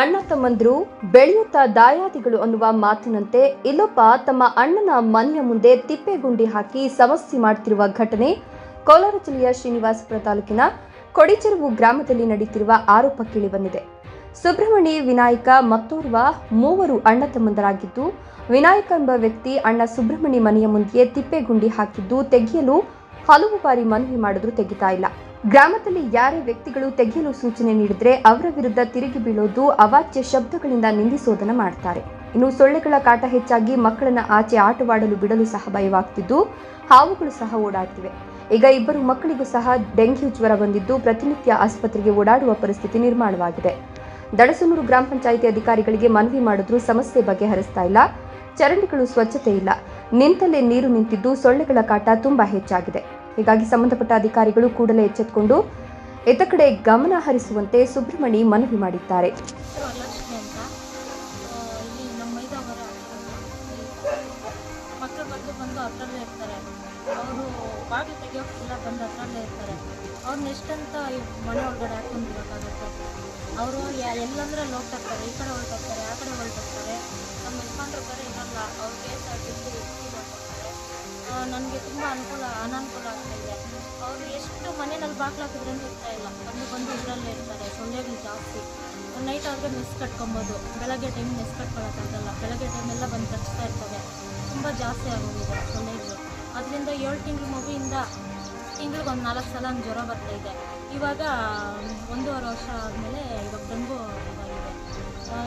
ಅಣ್ಣ ತಮ್ಮಂದ್ರು ಬೆಳೆಯುತ್ತಾ ದಾಯಾದಿಗಳು ಅನ್ನುವ ಮಾತಿನಂತೆ ಇಲ್ಲೊಬ್ಬ ತಮ್ಮ ಅಣ್ಣನ ಮನೆಯ ಮುಂದೆ ತಿಪ್ಪೆಗುಂಡಿ ಹಾಕಿ ಸಮಸ್ಯೆ ಮಾಡುತ್ತಿರುವ ಘಟನೆ ಕೋಲಾರ ಜಿಲ್ಲೆಯ ಶ್ರೀನಿವಾಸಪುರ ತಾಲೂಕಿನ ಕೊಡಿಚೆರುವು ಗ್ರಾಮದಲ್ಲಿ ನಡೆಯುತ್ತಿರುವ ಆರೋಪ ಕೇಳಿಬಂದಿದೆ. ಸುಬ್ರಹ್ಮಣಿ ವಿನಾಯಕ ಮತ್ತೋರ್ವ ಮೂವರು ಅಣ್ಣ ತಮ್ಮಂದರಾಗಿದ್ದು, ವಿನಾಯಕ ಎಂಬ ವ್ಯಕ್ತಿ ಅಣ್ಣ ಸುಬ್ರಹ್ಮಣಿ ಮನೆಯ ಮುಂದೆ ತಿಪ್ಪೆಗುಂಡಿ ಹಾಕಿದ್ದು ತೆಗೆಯಲು ಹಲವು ಬಾರಿ ಮನವಿ ಮಾಡಿದ್ರೂ ತೆಗಿತಾ ಇಲ್ಲ. ಗ್ರಾಮದಲ್ಲಿ ಯಾರೇ ವ್ಯಕ್ತಿಗಳು ತೆಗೆಯಲು ಸೂಚನೆ ನೀಡಿದ್ರೆ ಅವರ ವಿರುದ್ಧ ತಿರುಗಿ ಬೀಳೋದು, ಅವಾಚ್ಯ ಶಬ್ದಗಳಿಂದ ನಿಂದಿಸೋದನ್ನ ಮಾಡ್ತಾರೆ. ಇನ್ನು ಸೊಳ್ಳೆಗಳ ಕಾಟ ಹೆಚ್ಚಾಗಿ ಮಕ್ಕಳನ್ನ ಆಚೆ ಆಟವಾಡಲು ಬಿಡಲು ಸಹ ಭಯವಾಗ್ತಿದ್ದು, ಹಾವುಗಳು ಸಹ ಓಡಾಡ್ತಿವೆ. ಈಗ ಇಬ್ಬರು ಮಕ್ಕಳಿಗೂ ಸಹ ಡೆಂಗ್ಯೂ ಜ್ವರ ಬಂದಿದ್ದು ಪ್ರತಿನಿತ್ಯ ಆಸ್ಪತ್ರೆಗೆ ಓಡಾಡುವ ಪರಿಸ್ಥಿತಿ ನಿರ್ಮಾಣವಾಗಿದೆ. ದಡಸನೂರು ಗ್ರಾಮ ಪಂಚಾಯಿತಿ ಅಧಿಕಾರಿಗಳಿಗೆ ಮನವಿ ಮಾಡಿದ್ರೂ ಸಮಸ್ಯೆ ಬಗೆಹರಿಸ್ತಾ ಇಲ್ಲ. ಚರಂಡಿಗಳು ಸ್ವಚ್ಛತೆ ಇಲ್ಲ, ನಿಂತಲ್ಲೇ ನೀರು ನಿಂತಿದ್ದು ಸೊಳ್ಳೆಗಳ ಕಾಟ ತುಂಬಾ ಹೆಚ್ಚಾಗಿದೆ. ಹೀಗಾಗಿ ಸಂಬಂಧಪಟ್ಟ ಅಧಿಕಾರಿಗಳು ಕೂಡಲೇ ಎಚ್ಚೆತ್ತುಕೊಂಡು ಇತ್ತ ಕಡೆ ಗಮನ ಹರಿಸುವಂತೆ ಸುಬ್ರಹ್ಮಣಿ ಮನವಿ ಮಾಡಿದ್ದಾರೆ. ಅವರು ಬಾಗಿಲು ತೆಗಿಯೋಕ್ಕೆಲ್ಲ ಬಂದು ಹತ್ರಲ್ಲೇ ಇರ್ತಾರೆ. ಅವ್ರನ್ನ ಎಷ್ಟಂತ ಮನೆ ಒಳಗಡೆ ಹಾಕೊಂಡಿರೋಕ್ಕಾಗುತ್ತೆ? ಅವರು ಎಲ್ಲಂದ್ರಲ್ಲಿ ಹೋಗ್ತಿರ್ತಾರೆ, ಈ ಕಡೆ ಹೊರಟೋಗ್ತಾರೆ, ಆ ಕಡೆ ಹೊರಟೋಗ್ತಾರೆ. ನಮ್ಮ ಯಜಮಾನ್ರು ಬೇರೆ ಇರಲ್ಲ, ಅವ್ರು ಕೇಸ್ ಆಗಿದ್ದು ಮಾಡ್ಕೊಡ್ತಾರೆ. ನನಗೆ ತುಂಬ ಅನಾನುಕೂಲ ಆಗ್ತಾಯಿದೆ. ಅವರು ಎಷ್ಟು ಮನೆಯಲ್ಲಿ ಬಾಗಿಲು ಹಾಕಿದ್ರೂ ಇರ್ತಾ ಇಲ್ಲ, ಬಂದು ಇದರಲ್ಲೇ ಇರ್ತಾರೆ. ಸೊಳ್ಳೆಗಳು ಜಾಸ್ತಿ. ನೈಟ್ ಆದರೆ ಮೆಸ್ ಕಟ್ಕೊಬೋದು, ಬೆಳಗ್ಗೆ ಟೈಮ್ ಮೆಸ್ ಕಟ್ಕೊಳ್ಳೋಕ್ಕಾಗಲ್ಲ. ಬೆಳಗ್ಗೆ ಟೈಮೆಲ್ಲ ಬಂದು ಕಚ್ತಾ ಇರ್ತವೆ. ತುಂಬ ಜಾಸ್ತಿ ಆಗೋಗಿದೆ ಸೊಳ್ಳೆಗಳು. ಅದರಿಂದ 7 ತಿಂಗಳು ಮಗುವಿಂದ ತಿಂಗಳಿಗೆ ಒಂದು 4 ಸಲ ಜ್ವರ ಬರ್ತಾಯಿದೆ. ಇವಾಗ 1.5 ವರ್ಷ ಆದಮೇಲೆ ಇವಾಗ ಡೆಂಗು ಇದಾಗಿದೆ.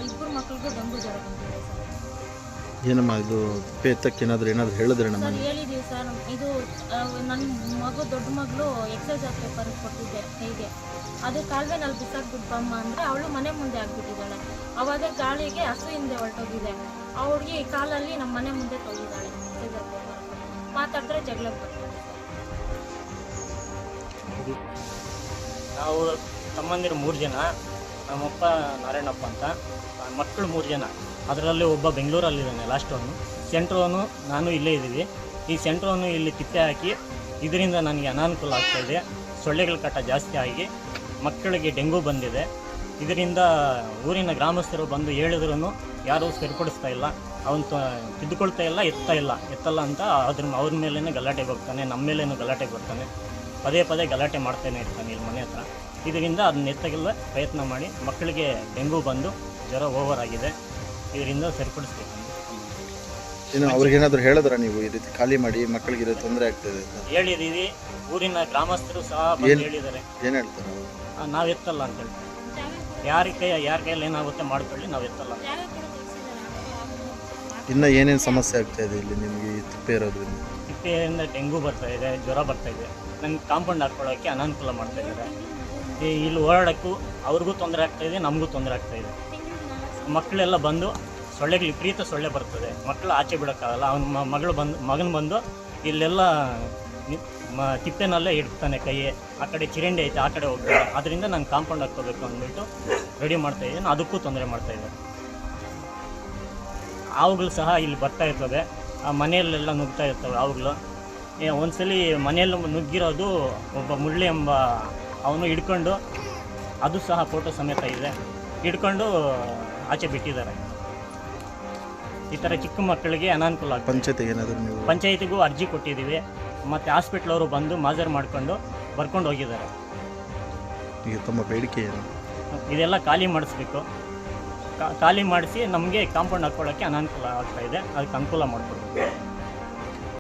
ಇಬ್ಬರು ಮಕ್ಕಳಿಗೂ ಡೆಂಗು ಜ್ವರ ಬಂದಿದೆ ಸರ್. ಏನಮ್ಮ ಇದು ತಿಪ್ಪೆ ಏನಾದರೂ ಹೇಳಿದ್ರೆ ಸರ್ ಹೇಳಿದ್ದೀವಿ ಸರ್. ಇದು ನನ್ನ ಮಗು ದೊಡ್ಡ ಮಗಳು ಎಕ್ಸೈಸ್ ಪೇಪರ್ ಕೊಟ್ಟಿದ್ದೆ ಕೈಗೆ. ಅದು ಕಾಲುವೆನಲ್ಲಿ ಬಿಸಾಕ್ಬಿಟ್ಬಮ್ಮ ಅಂದರೆ ಅವಳು ಮನೆ ಮುಂದೆ ಆಗಿಬಿಟ್ಟಿದ್ದಾಳೆ. ಆವಾಗ ಗಾಳಿಗೆ ಹಸು ಹಿಂದೆ ಹೊರಟೋಗಿದೆ. ಅವ್ರಿಗೆ ಕಾಲಲ್ಲಿ ನಮ್ಮ ಮನೆ ಮುಂದೆ ತೊಗಿದ್ದಾಳೆ. ಎಕ್ಸೈಸ್ ಪೇಪರ್ ಮಾತಾಡಿದ್ರೆ ಜಗಳಕ್ಕೆ ಬರ್ತಾರೆ. ನಾವು ತಮ್ಮಂದಿರು 3 ಜನ, ನಮ್ಮಪ್ಪ ನಾರಾಯಣಪ್ಪ ಅಂತ, ಮಕ್ಕಳು 3 ಜನ. ಅದರಲ್ಲಿ ಒಬ್ಬ ಬೆಂಗಳೂರಲ್ಲಿದ್ದಾನೆ, ಲಾಸ್ಟವನು. ಸೆಂಟ್ರವನು ನಾನು ಇಲ್ಲೇ ಇದ್ದೀವಿ. ಈ ಸೆಂಟ್ರವನು ಇಲ್ಲಿ ತಿಪ್ಪೆ ಹಾಕಿ ಇದರಿಂದ ನನಗೆ ಅನಾನುಕೂಲ ಆಗ್ತಾಯಿದೆ. ಸೊಳ್ಳೆಗಳ ಕಾಟ ಜಾಸ್ತಿ ಆಗಿ ಮಕ್ಕಳಿಗೆ ಡೆಂಗು ಬಂದಿದೆ. ಇದರಿಂದ ಊರಿನ ಗ್ರಾಮಸ್ಥರು ಬಂದು ಹೇಳಿದ್ರೂ ಯಾರೂ ಸರಿಪಡಿಸ್ತಾ ಇಲ್ಲ. ಅವನು ತಿದ್ದುಕೊಳ್ತಾ ಇಲ್ಲ, ಎತ್ತಲ್ಲ ಅಂತ ಅವ್ರ ಮೇಲೇ ಗಲಾಟೆಗೆ ಹೋಗ್ತಾನೆ, ನಮ್ಮ ಮೇಲೇನು ಗಲಾಟೆಗೆ ಬರ್ತಾನೆ. ಪದೇ ಪದೇ ಗಲಾಟೆ ಮಾಡ್ತಾನೆ ಇರ್ತಾನೆ ಇಲ್ಲಿ ಮನೆ ಹತ್ರ. ಇದರಿಂದ ಅದನ್ನ ಎತ್ತಗೆಲ್ಲ ಪ್ರಯತ್ನ ಮಾಡಿ ಮಕ್ಕಳಿಗೆ ಡೆಂಗು ಬಂದು ಜ್ವರ ಓವರ್ ಆಗಿದೆ. ಇದರಿಂದ ಸರಿಪಡಿಸ್ಬೇಕು. ಇನ್ನು ಅವ್ರಿಗೇನಾದರೂ ಹೇಳಿದ್ರ ನೀವು ಈ ರೀತಿ ಖಾಲಿ ಮಾಡಿ ಮಕ್ಕಳಿಗೆ ಇದು ತೊಂದರೆ ಆಗ್ತದೆ ಅಂತ? ಹೇಳಿದ್ದೀವಿ. ಊರಿನ ಗ್ರಾಮಸ್ಥರು ಸಹ ಬಂದು ಹೇಳಿದ್ದಾರೆ. ಏನು ಹೇಳ್ತಾರೆ? ನಾವು ಎತ್ತಲ್ಲ ಅಂತ ಹೇಳ್ತಾರೆ. ಯಾರ ಕೈಯಲ್ಲಿ ಏನಾಗುತ್ತೆ ಮಾಡ್ಕೊಳ್ಳಿ, ನಾವು ಎತ್ತಲ್ಲ. ಇನ್ನು ಏನೇನು ಸಮಸ್ಯೆ ಆಗ್ತಾ ಇದೆ ಇಲ್ಲಿ ನಿಮಗೆ ಈ ತಿಪ್ಪೆ ಇರೋದ್ರಿಂದ? ತಿಪ್ಪೆಯಿಂದ ಡೆಂಗು ಬರ್ತಾಯಿದೆ, ಜ್ವರ ಬರ್ತಾಯಿದೆ. ನನಗೆ ಕಾಂಪೌಂಡ್ ಹಾಕ್ಕೊಳ್ಳೋಕ್ಕೆ ಅನಾನುಕೂಲ ಮಾಡ್ತಾಯಿದ್ದಾರೆ. ಇಲ್ಲಿ ಓಡಾಡೋಕ್ಕೂ ಅವ್ರಿಗೂ ತೊಂದರೆ ಆಗ್ತಾಯಿದೆ, ನಮಗೂ ತೊಂದರೆ ಆಗ್ತಾಯಿದೆ. ಮಕ್ಕಳೆಲ್ಲ ಬಂದು ಸೊಳ್ಳೆಗಳು ವಿಪರೀತ ಸೊಳ್ಳೆ ಬರ್ತದೆ. ಮಕ್ಕಳು ಆಚೆ ಬಿಡೋಕ್ಕಾಗಲ್ಲ. ಅವನ ಮಗನ ಬಂದು ಇಲ್ಲೆಲ್ಲ ತಿಪ್ಪೆನಲ್ಲೇ ಇಡ್ತಾನೆ ಕೈ. ಆ ಕಡೆ ಚಿರಂಡಿ ಐತೆ, ಆ ಕಡೆ ಹೋಗ್ತಾರೆ. ಅದರಿಂದ ನಾನು ಕಾಂಪೌಂಡ್ ಹಾಕ್ಕೋಬೇಕು ಅಂದ್ಬಿಟ್ಟು ರೆಡಿ ಮಾಡ್ತಾಯಿದ್ದೀನಿ. ಅದಕ್ಕೂ ತೊಂದರೆ ಮಾಡ್ತಾಯಿದೆ. ಹಾವುಗಳು ಸಹ ಇಲ್ಲಿ ಬರ್ತಾ ಇರ್ತವೆ, ಆ ಮನೆಯಲ್ಲೆಲ್ಲ ನುಗ್ತಾ ಇರ್ತವೆ ಹಾವುಗಳು. ಒಂದ್ಸಲಿ ಮನೆಯಲ್ಲಿ ನುಗ್ಗಿರೋದು ಒಬ್ಬ ಮುಳ್ಳಿ ಎಂಬ ಅವನು ಹಿಡ್ಕೊಂಡು, ಅದು ಸಹ ಫೋಟೋ ಸಮೇತ ಇದೆ, ಹಿಡ್ಕೊಂಡು ಆಚೆ ಬಿಟ್ಟಿದ್ದಾರೆ. ಈ ಥರ ಚಿಕ್ಕ ಮಕ್ಕಳಿಗೆ ಅನಾನುಕೂಲ ಆಗ್ತದೆ. ಪಂಚಾಯತಿಗೆ ಏನಾದರೂ ನೀವು? ಪಂಚಾಯತಿಗೂ ಅರ್ಜಿ ಕೊಟ್ಟಿದ್ದೀವಿ. ಮತ್ತು ಹಾಸ್ಪಿಟ್ಲವರು ಬಂದು ಮಾಜರ್ ಮಾಡ್ಕೊಂಡು ಬರ್ಕೊಂಡು ಹೋಗಿದ್ದಾರೆ. ಈಗ ತಮ್ಮ ಬೇಡಿಕೆ ಏನು? ಇದೆಲ್ಲ ಖಾಲಿ ಮಾಡಿಸ್ಬೇಕು. ಖಾಲಿ ಮಾಡಿಸಿ ನಮಗೆ ಕಾಂಪೌಂಡ್ ಹಾಕ್ಕೊಳ್ಳೋಕ್ಕೆ ಅನಾನುಕೂಲ ಆಗ್ತಾಯಿದೆ. ಅದಕ್ಕೆ ಅನುಕೂಲ ಮಾಡಿಕೊಡ್ಬೇಕು.